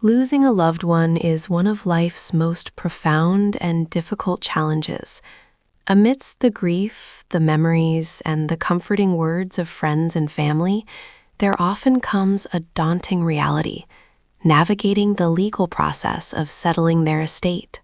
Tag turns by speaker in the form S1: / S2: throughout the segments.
S1: Losing a loved one is one of life's most profound and difficult challenges. Amidst the grief, the memories, and the comforting words of friends and family, there often comes a daunting reality: navigating the legal process of settling their estate.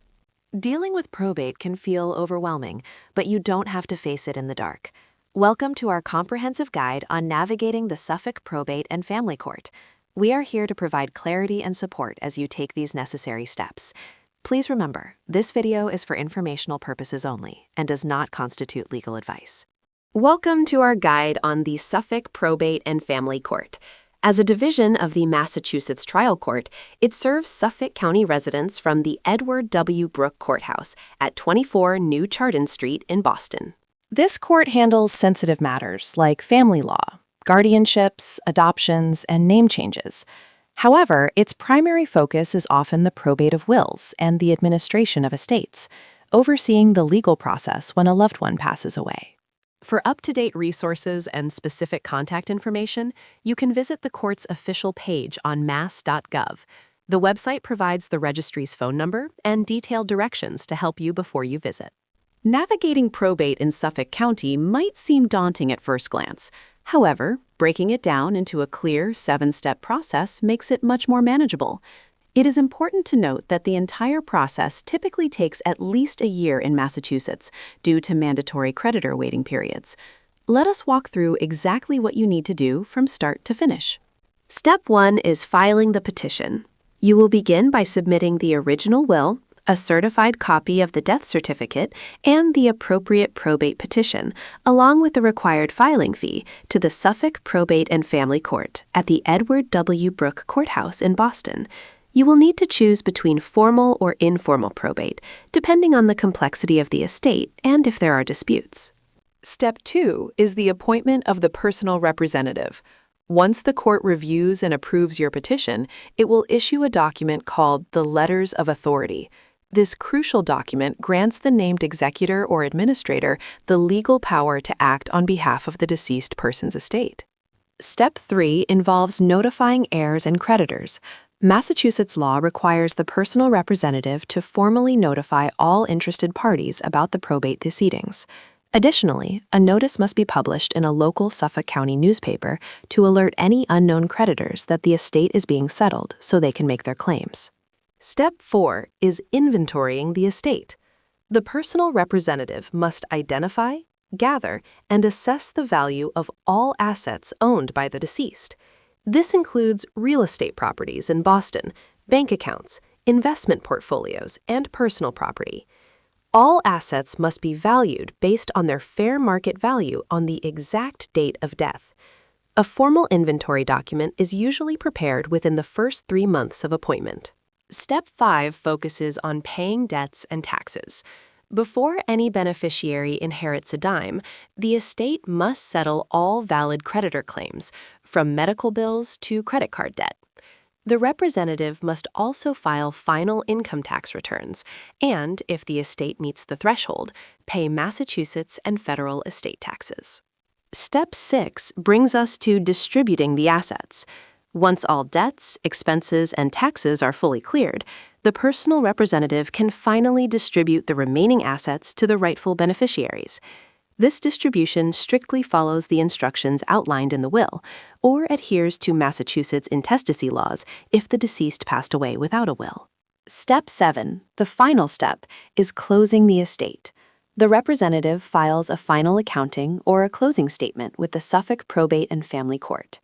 S2: Dealing with probate can feel overwhelming, but you don't have to face it in the dark. Welcome to our comprehensive guide on navigating the Suffolk Probate and Family Court. We are here to provide clarity and support as you take these necessary steps. Please remember, this video is for informational purposes only and does not constitute legal advice. Welcome to our guide on the Suffolk Probate and Family Court. As a division of the Massachusetts Trial Court, it serves Suffolk County residents from the Edward W. Brooke Courthouse at 24 New Chardon Street in Boston.
S3: This court handles sensitive matters like family law, guardianships, adoptions, and name changes. However, its primary focus is often the probate of wills and the administration of estates, overseeing the legal process when a loved one passes away.
S2: For up-to-date resources and specific contact information, you can visit the court's official page on mass.gov. The website provides the registry's phone number and detailed directions to help you before you visit. Navigating probate in Suffolk County might seem daunting at first glance. However, breaking it down into a clear 7-step process makes it much more manageable. It is important to note that the entire process typically takes at least a year in Massachusetts due to mandatory creditor waiting periods. Let us walk through exactly what you need to do from start to finish. Step 1 is filing the petition. You will begin by submitting the original will, a certified copy of the death certificate, and the appropriate probate petition, along with the required filing fee, to the Suffolk Probate and Family Court at the Edward W. Brooke Courthouse in Boston. You will need to choose between formal or informal probate, depending on the complexity of the estate and if there are disputes. Step 2 is the appointment of the personal representative. Once the court reviews and approves your petition, it will issue a document called the Letters of Authority. This crucial document grants the named executor or administrator the legal power to act on behalf of the deceased person's estate. Step 3 involves notifying heirs and creditors. Massachusetts law requires the personal representative to formally notify all interested parties about the probate proceedings. Additionally, a notice must be published in a local Suffolk County newspaper to alert any unknown creditors that the estate is being settled so they can make their claims. Step 4 is inventorying the estate. The personal representative must identify, gather, and assess the value of all assets owned by the deceased. This includes real estate properties in Boston, bank accounts, investment portfolios, and personal property. All assets must be valued based on their fair market value on the exact date of death. A formal inventory document is usually prepared within the first 3 months of appointment. Step 5 focuses on paying debts and taxes. Before any beneficiary inherits a dime, the estate must settle all valid creditor claims, from medical bills to credit card debt. The representative must also file final income tax returns and, if the estate meets the threshold, pay Massachusetts and federal estate taxes. Step 6 brings us to distributing the assets. Once all debts, expenses, and taxes are fully cleared, the personal representative can finally distribute the remaining assets to the rightful beneficiaries. This distribution strictly follows the instructions outlined in the will, or adheres to Massachusetts intestacy laws if the deceased passed away without a will. Step 7, the final step, is closing the estate. The representative files a final accounting or a closing statement with the Suffolk Probate and Family Court.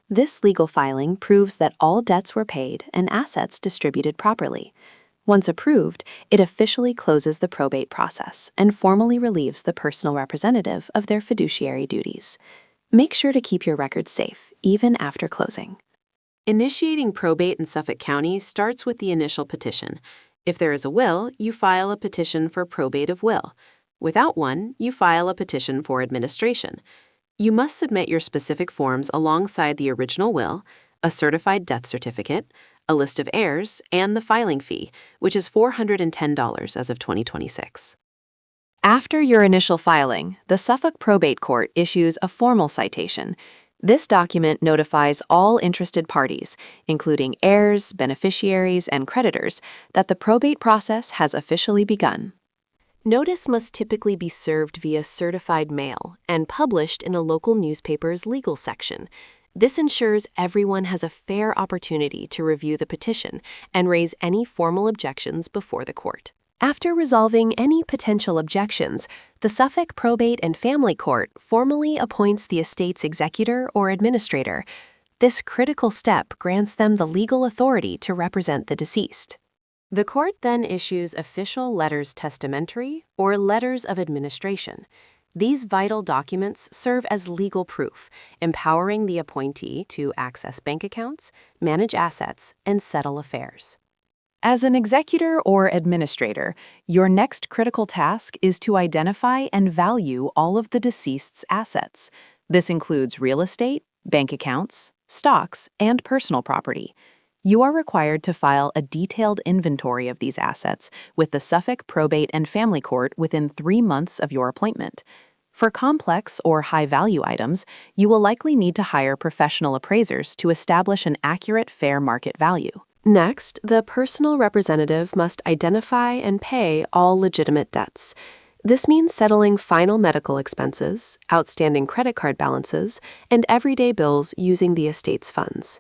S2: This legal filing proves that all debts were paid and assets distributed properly. Once approved, it officially closes the probate process and formally relieves the personal representative of their fiduciary duties. Make sure to keep your records safe, even after closing. Initiating probate in Suffolk County starts with the initial petition. If there is a will, you file a petition for probate of will. Without one, you file a petition for administration. You must submit your specific forms alongside the original will, a certified death certificate, a list of heirs, and the filing fee, which is $410 as of 2026. After your initial filing, the Suffolk Probate Court issues a formal citation.
S3: This document notifies all interested parties, including heirs, beneficiaries, and creditors, that the probate process has officially begun.
S2: Notice must typically be served via certified mail and published in a local newspaper's legal section. This ensures everyone has a fair opportunity to review the petition and raise any formal objections before the court. After resolving any potential objections, the Suffolk Probate and Family Court formally appoints the estate's executor or administrator. This critical step grants them the legal authority to represent the deceased. The court then issues official letters testamentary or letters of administration. These vital documents serve as legal proof, empowering the appointee to access bank accounts, manage assets, and settle affairs. As an executor or administrator, your next critical task is to identify and value all of the deceased's assets. This includes real estate, bank accounts, stocks, and personal property. You are required to file a detailed inventory of these assets with the Suffolk Probate and Family Court within 3 months of your appointment. For complex or high-value items, you will likely need to hire professional appraisers to establish an accurate fair market value. Next, the personal representative must identify and pay all legitimate debts. This means settling final medical expenses, outstanding credit card balances, and everyday bills using the estate's funds.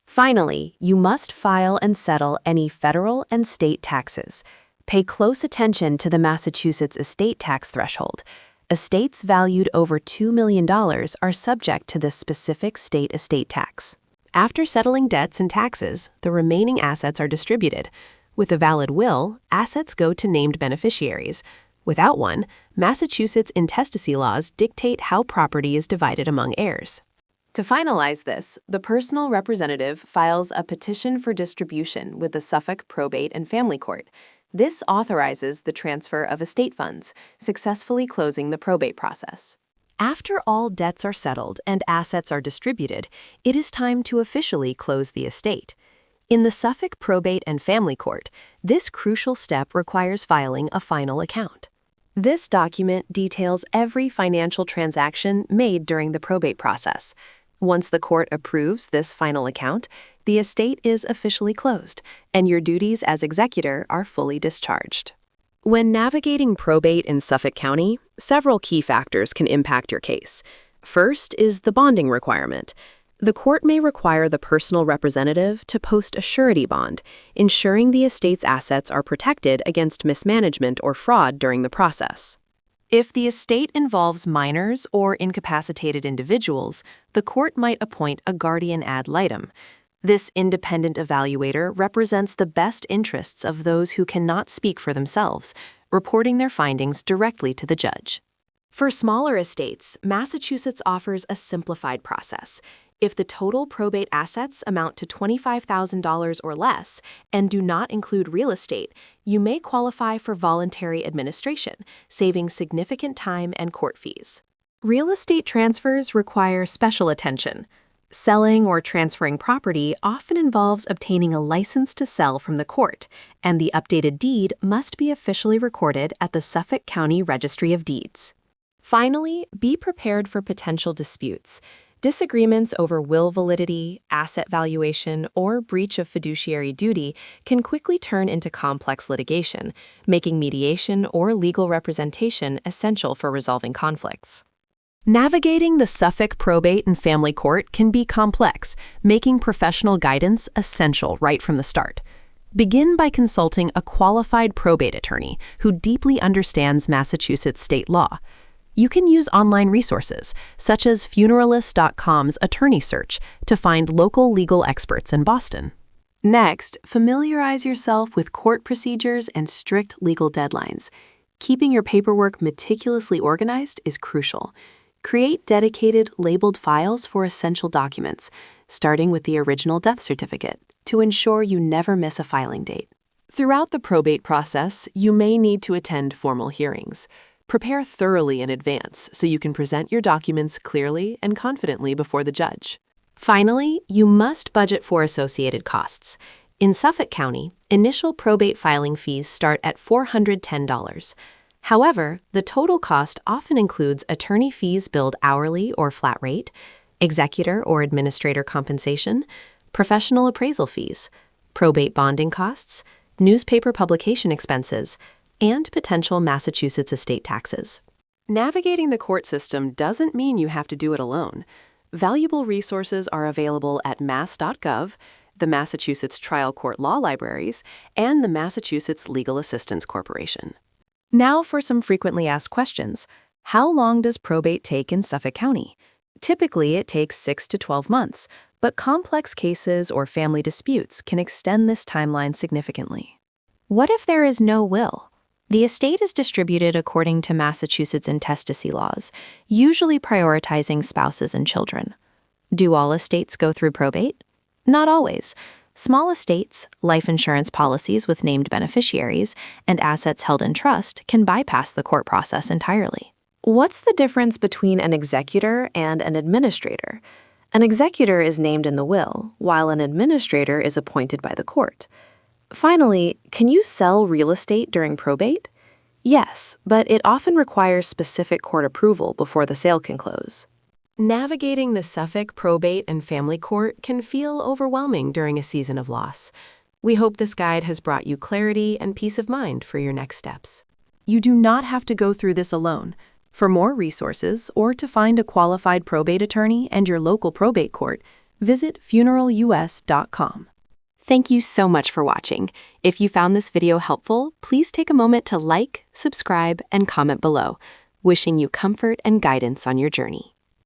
S2: Finally, you must file and settle any federal and state taxes. Pay close attention to the Massachusetts estate tax threshold. Estates valued over $2 million are subject to this specific state estate tax. After settling debts and taxes, the remaining assets are distributed. With a valid will, assets go to named beneficiaries. Without one, Massachusetts intestacy laws dictate how property is divided among heirs. To finalize this, the personal representative files a petition for distribution with the Suffolk Probate and Family Court. This authorizes the transfer of estate funds, successfully closing the probate process. After all debts are settled and assets are distributed, it is time to officially close the estate. In the Suffolk Probate and Family Court, this crucial step requires filing a final account. This document details every financial transaction made during the probate process. Once the court approves this final account, the estate is officially closed, and your duties as executor are fully discharged. When navigating probate in Suffolk County, several key factors can impact your case. First is the bonding requirement. The court may require the personal representative to post a surety bond, ensuring the estate's assets are protected against mismanagement or fraud during the process. If the estate involves minors or incapacitated individuals, the court might appoint a guardian ad litem. This independent evaluator represents the best interests of those who cannot speak for themselves, reporting their findings directly to the judge. For smaller estates, Massachusetts offers a simplified process. If the total probate assets amount to $25,000 or less and do not include real estate, you may qualify for voluntary administration, saving significant time and court fees. Real estate transfers require special attention. Selling or transferring property often involves obtaining a license to sell from the court, and the updated deed must be officially recorded at the Suffolk County Registry of Deeds. Finally, be prepared for potential disputes. Disagreements over will validity, asset valuation, or breach of fiduciary duty can quickly turn into complex litigation, making mediation or legal representation essential for resolving conflicts. Navigating the Suffolk Probate and Family Court can be complex, making professional guidance essential right from the start. Begin by consulting a qualified probate attorney who deeply understands Massachusetts state law. You can use online resources, such as Funeralist.com's attorney search, to find local legal experts in Boston. Next, familiarize yourself with court procedures and strict legal deadlines. Keeping your paperwork meticulously organized is crucial. Create dedicated, labeled files for essential documents, starting with the original death certificate, to ensure you never miss a filing date. Throughout the probate process, you may need to attend formal hearings. Prepare thoroughly in advance so you can present your documents clearly and confidently before the judge. Finally, you must budget for associated costs. In Suffolk County, initial probate filing fees start at $410. However, the total cost often includes attorney fees billed hourly or flat rate, executor or administrator compensation, professional appraisal fees, probate bonding costs, newspaper publication expenses, and potential Massachusetts estate taxes. Navigating the court system doesn't mean you have to do it alone. Valuable resources are available at mass.gov, the Massachusetts Trial Court Law Libraries, and the Massachusetts Legal Assistance Corporation. Now for some frequently asked questions. How long does probate take in Suffolk County? Typically, it takes 6 to 12 months, but complex cases or family disputes can extend this timeline significantly.
S1: What if there is no will? The estate is distributed according to Massachusetts intestacy laws, usually prioritizing spouses and children. Do all estates go through probate? Not always. Small estates, life insurance policies with named beneficiaries, and assets held in trust can bypass the court process entirely.
S2: What's the difference between an executor and an administrator? An executor is named in the will, while an administrator is appointed by the court. Finally, can you sell real estate during probate? Yes, but it often requires specific court approval before the sale can close. Navigating the Suffolk Probate and Family Court can feel overwhelming during a season of loss. We hope this guide has brought you clarity and peace of mind for your next steps. You do not have to go through this alone. For more resources or to find a qualified probate attorney and your local probate court, visit funeralus.com. Thank you so much for watching. If you found this video helpful, please take a moment to like, subscribe, and comment below. Wishing you comfort and guidance on your journey.